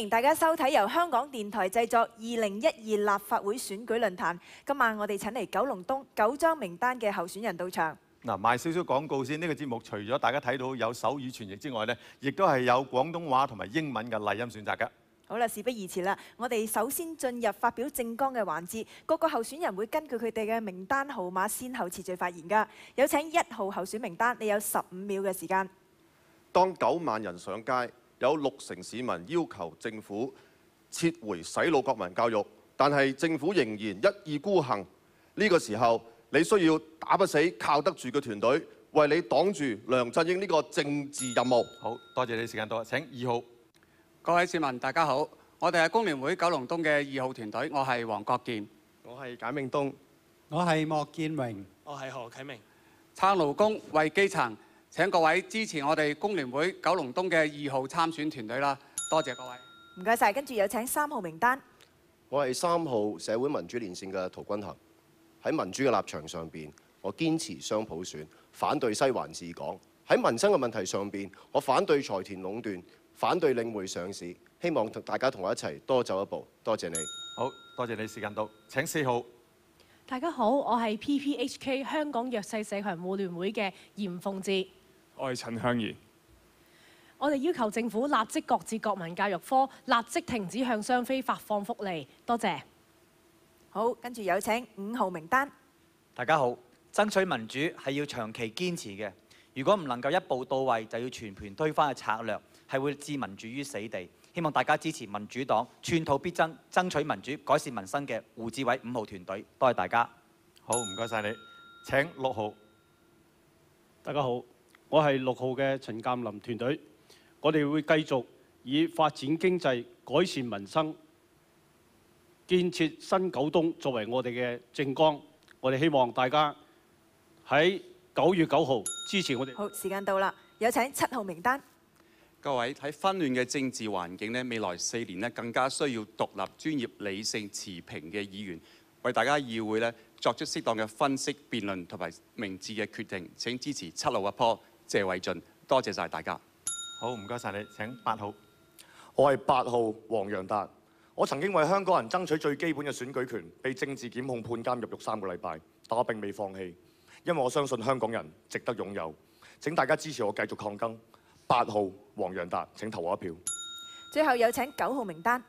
迎大家收睇由香港電台製作2012立法會選舉論壇。今晚我哋請嚟九龍東9張名單嘅候選人到場。嗱，賣少少廣告先。呢個節目除咗大家睇到有手語傳譯之外呢，亦都係有廣東話同埋英文嘅麗音選擇㗎。好啦，事不宜遲啦，我哋首先進入發表政綱嘅環節。各個候選人會根據佢哋嘅名單號碼先後次序發言㗎。有請1號候選名單，你有15秒嘅時間。當9萬人上街，有60%市民要求政府撤回洗腦國民教育，但係政府仍然一意孤行。呢個時候，你需要打不死、靠得住嘅團隊，為你擋住梁振英呢個政治任務。好多謝你時間到，請2號。各位市民大家好，我哋係工聯會九龍東嘅2號團隊，我係黃國健，我係簡永東，我係莫建榮，我係何啟明。撐勞工為基層。請各位支持我哋工聯會九龍東嘅2號參選團隊啦！多謝各位。唔該晒，跟住有請3號名單。我係3號社會民主連線嘅陶君行。喺民主嘅立場上邊，我堅持雙普選，反對西環治港。喺民生嘅問題上邊，我反對財團壟斷，反對領匯上市。希望大家同我一齊多走一步。多謝你。好多謝你時間到，請4號。大家好，我係 PPHK 香港弱勢社群互聯會嘅嚴鳳智。我係陳香怡。我哋要求政府立即擱置國民教育科，立即停止向雙非發放福利。多謝。好，跟住有請5號名單。大家好，爭取民主係要長期堅持嘅。如果唔能夠一步到位，就要全盤推翻嘅策略，係會置民主於死地。希望大家支持民主黨，寸土必爭，爭取民主，改善民生嘅胡志偉5號團隊。多謝大家。好，唔該晒你。請6號。大家好。我係6號嘅陳鑑林團隊，我哋會繼續以發展經濟、改善民生、建設新九東作為我哋嘅政綱。我哋希望大家喺9月9號支持我哋。好，時間到啦，有請7號名單。各位，喺紛亂嘅政治環境呢，未來4年呢更加需要獨立、專業、理性、持平嘅議員，為大家議會呢作出適當嘅分析、辯論同埋明智嘅決定。請支持7號阿坡謝偉俊，多謝晒大家。好，唔該晒你。請8號。我係8號黃洋達。我曾經為香港人爭取最基本嘅選舉權，被政治檢控判監入獄3個禮拜，但我並未放棄，因為我相信香港人值得擁有。請大家支持我繼續抗爭。8號黃洋達，請投我一票。最後有請9號名單。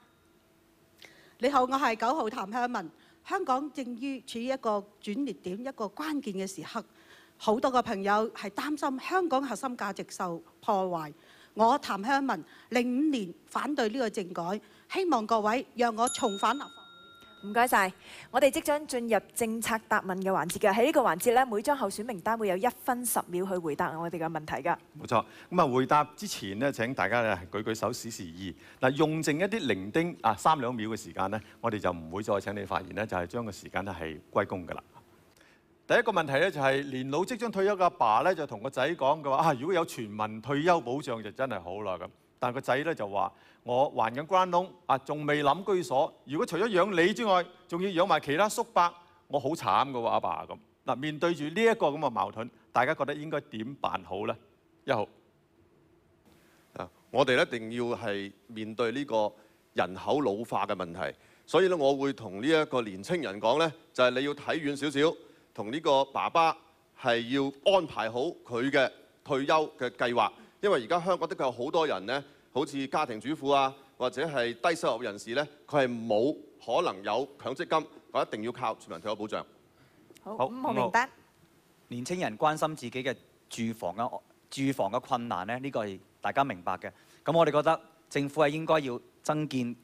你好，我係9號譚香文。香港正處於一個轉捩點，一個關鍵嘅時刻。好多個朋友係擔心香港核心價值受破壞。我譚香文05年反對呢個政改，希望各位讓我重返立法會。唔該晒，我哋即將進入政策答問嘅環節㗎。喺呢個環節咧，每張候選名單會有1分10秒去回答我哋嘅問題㗎。冇錯，咁啊回答之前呢，請大家咧舉舉手示示意。嗱，用剩一啲零丁3兩秒嘅時間呢，我哋就唔會再請你發言咧，就係將個時間咧係歸公㗎啦。第一個問題咧就係年老即將退休嘅阿爸咧就同個仔講嘅話如果有全民退休保障就真係好啦咁。但個仔咧就話我還緊關窿仲未諗居所。如果除咗養你之外，仲要養埋其他叔伯，我好慘㗎喎阿爸咁。嗱，面對住呢一個咁嘅矛盾，大家覺得應該點辦好呢？1號。我哋一定要係面對呢個人口老化嘅問題，所以咧我會同呢一個年青人講咧，就係你要睇遠少少。同呢個爸爸係要安排好佢嘅退休嘅計劃，因為而家香港的確有好多人呢，好似家庭主婦啊，或者係低收入人士呢，佢係冇可能有強積金，我一定要靠全民退休保障。好，5號名單。年青人關心自己嘅住房嘅困難呢，呢個係大家明白嘅。咁我哋覺得政府係應該要增建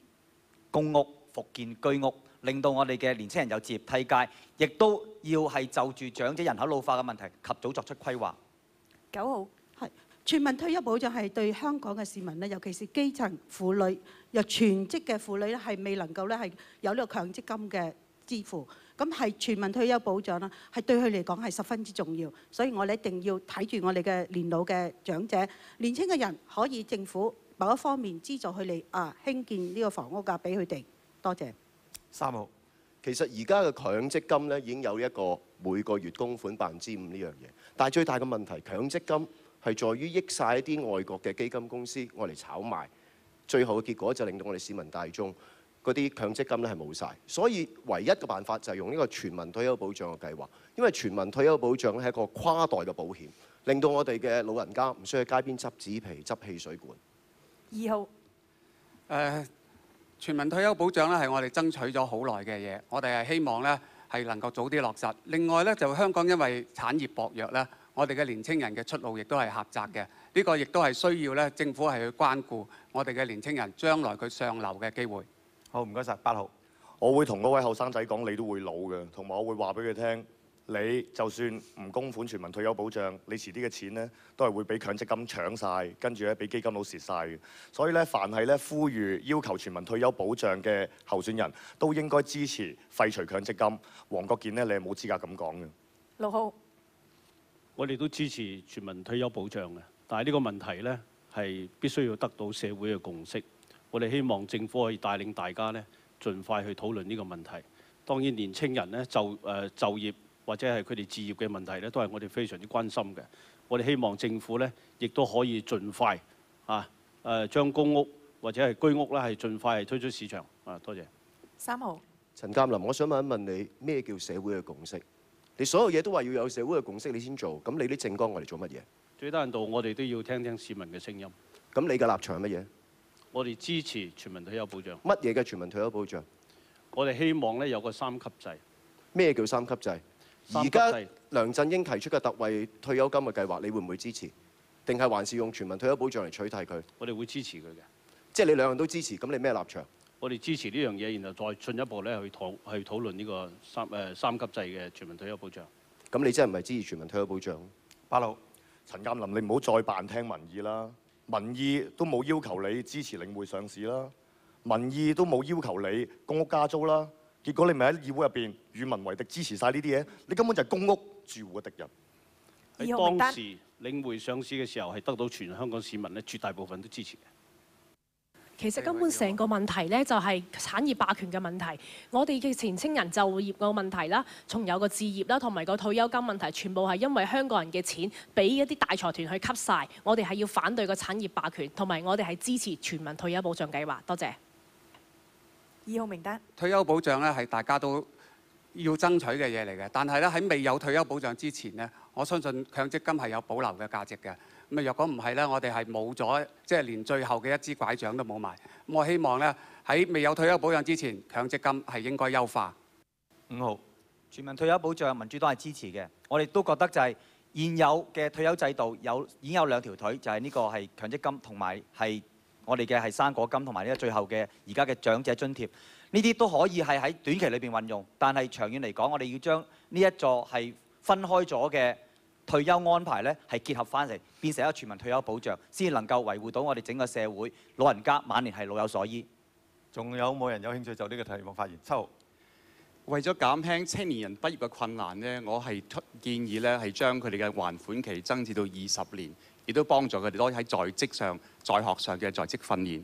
公屋、復建居屋。令到我哋嘅年青人有置業梯階，亦都要係就住長者人口老化嘅問題及早作出規劃。9號係全民退休保障係對香港嘅市民咧，尤其是基層婦女又全職嘅婦女咧，係未能夠咧係有呢個強積金嘅支付。咁係全民退休保障啦，係對佢嚟講係十分之重要。所以我哋一定要睇住我哋嘅年老嘅長者、年輕嘅人，可以政府某一方面資助佢哋興建呢個房屋㗎，俾佢哋。多謝。3號。其實而家嘅強積金咧已經有一個每個月供款5%呢樣嘢，但係最大嘅問題，強積金係在於益晒一啲外國嘅基金公司，我嚟炒賣。最後嘅結果就令到我哋市民大眾嗰啲強積金咧係冇晒。所以唯一嘅辦法就係用呢個全民退休保障嘅計劃，因為全民退休保障咧係一個跨代嘅保險，令到我哋嘅老人家唔需要喺街邊執紙皮、執汽水罐。2號。全民退休保障咧係我哋爭取咗好耐嘅嘢，我哋係希望咧係能夠早啲落實。另外咧就香港因為產業薄弱咧，我哋嘅年青人嘅出路亦都係狹窄嘅。呢個亦都係需要咧政府係去關顧我哋嘅年青人將來佢上流嘅機會。好，唔該晒，8號。我會同嗰位後生仔講，你都會老嘅，同埋我會話俾佢聽，你就算唔供款全民退休保障，你遲啲嘅錢呢都係會俾強積金搶晒，跟住咧俾基金佬蝕晒嘅。所以咧，凡係咧呼籲要求全民退休保障嘅候選人都應該支持廢除強積金。黃國健呢，你係冇資格咁講嘅。6號。我哋都支持全民退休保障嘅，但係呢個問題呢，係必須要得到社會嘅共識。我哋希望政府可以帶領大家呢，盡快去討論呢個問題。當然年青人呢，就業或者係佢哋置業嘅問題呢，都係我哋非常之關心嘅。我哋希望政府呢，亦都可以盡快將公屋或者係居屋呢，係盡快係推出市場。多謝。3號。陳鑑林，我想問一問你，咩叫社會嘅共識？你所有嘢都話要有社會嘅共識你先做，咁你啲政綱我哋做乜嘢？最低限度我哋都要聽聽市民嘅聲音。咁你嘅立場係乜嘢？我哋支持全民退休保障。乜嘢嘅全民退休保障？我哋希望咧有個3級制。咩叫3級制？而家梁振英提出嘅特惠退休金嘅計劃，你會唔會支持？定係還是用全民退休保障嚟取替佢？我哋會支持佢嘅。即係你兩樣都支持，咁你咩立場？我哋支持呢樣嘢，然後再進一步咧去討論呢個三級制嘅全民退休保障。咁你真係唔係支持全民退休保障？8號。陳鑑林，你唔好再扮聽民意啦！民意都冇要求你支持領匯上市啦，民意都冇要求你公屋加租啦。結果你咪喺議會入邊與民為敵，支持晒呢啲嘢，你根本就係公屋住戶嘅敵人。喺當時領匯上市嘅時候，係得到全香港市民咧絕大部分都支持嘅。其實根本成個問題咧就係產業霸權嘅問題，我哋嘅年青人就業個問題啦，仲有個置業啦，同埋個退休金問題，全部係因為香港人嘅錢俾一啲大財團去吸晒。我哋係要反對個產業霸權，同埋我哋係支持全民退休保障計劃。多謝。2號名單。退休保障咧係大家都要爭取嘅嘢嚟嘅，但係咧喺未有退休保障之前呢，我相信強積金係有保留嘅價值嘅。咁啊，若果唔係咧，我哋係冇咗，即係連最後嘅一支拐杖都冇埋。咁我希望咧喺未有退休保障之前，強積金係應該優化。5號。全民退休保障，民主黨係支持嘅。我哋都覺得就係現有嘅退休制度已經有2條腿，就係呢個係強積金同埋係我哋嘅係生果金同埋呢個最後嘅而家嘅長者津貼。呢啲都可以係喺短期裏邊運用，但係長遠嚟講，我哋要將呢一座係分開咗嘅退休安排咧，係結合翻嚟，變成一個全民退休保障，先能夠維護到我哋整個社會老人家晚年係老有所依。仲有冇人有興趣就呢個題目發言？7號。為咗減輕青年人畢業嘅困難呢，我係建議咧係將佢哋嘅還款期增至到20年，亦都幫助佢哋多喺在職上、在學上嘅在職訓練。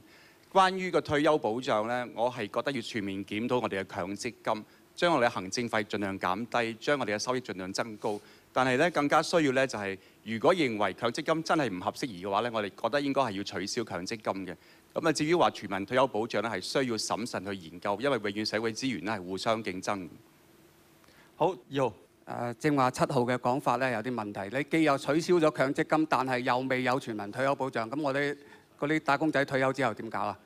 關於個退休保障呢，我係覺得要全面檢討我哋嘅強積金，將我哋嘅行政費盡量減低，將我哋嘅收益盡量增高。但係咧更加需要咧就係，如果認為強積金真係唔合適宜嘅話咧，我哋覺得應該係要取消強積金嘅。咁啊，至於話全民退休保障咧，係需要審慎去研究，因為永遠社會資源咧係互相競爭。好，2號。正話7號嘅講法咧有啲問題。你既又取消咗強積金，但係又未有全民退休保障，咁我哋嗰啲打工仔退休之後點搞啊？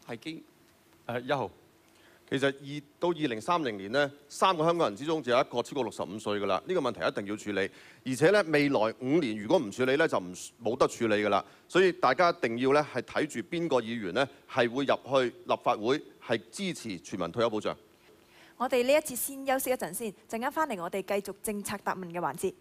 係經1號。其實到2030年呢，3個香港人之中就有1個超過65歲㗎啦。呢個問題一定要處理，而且咧未來5年如果唔處理咧，就冇得處理㗎啦。所以大家一定要咧係睇住邊個議員咧係會入去立法會係支持全民退休保障。我哋呢一節先休息一陣先，陣間翻嚟我哋繼續政策答問嘅環節。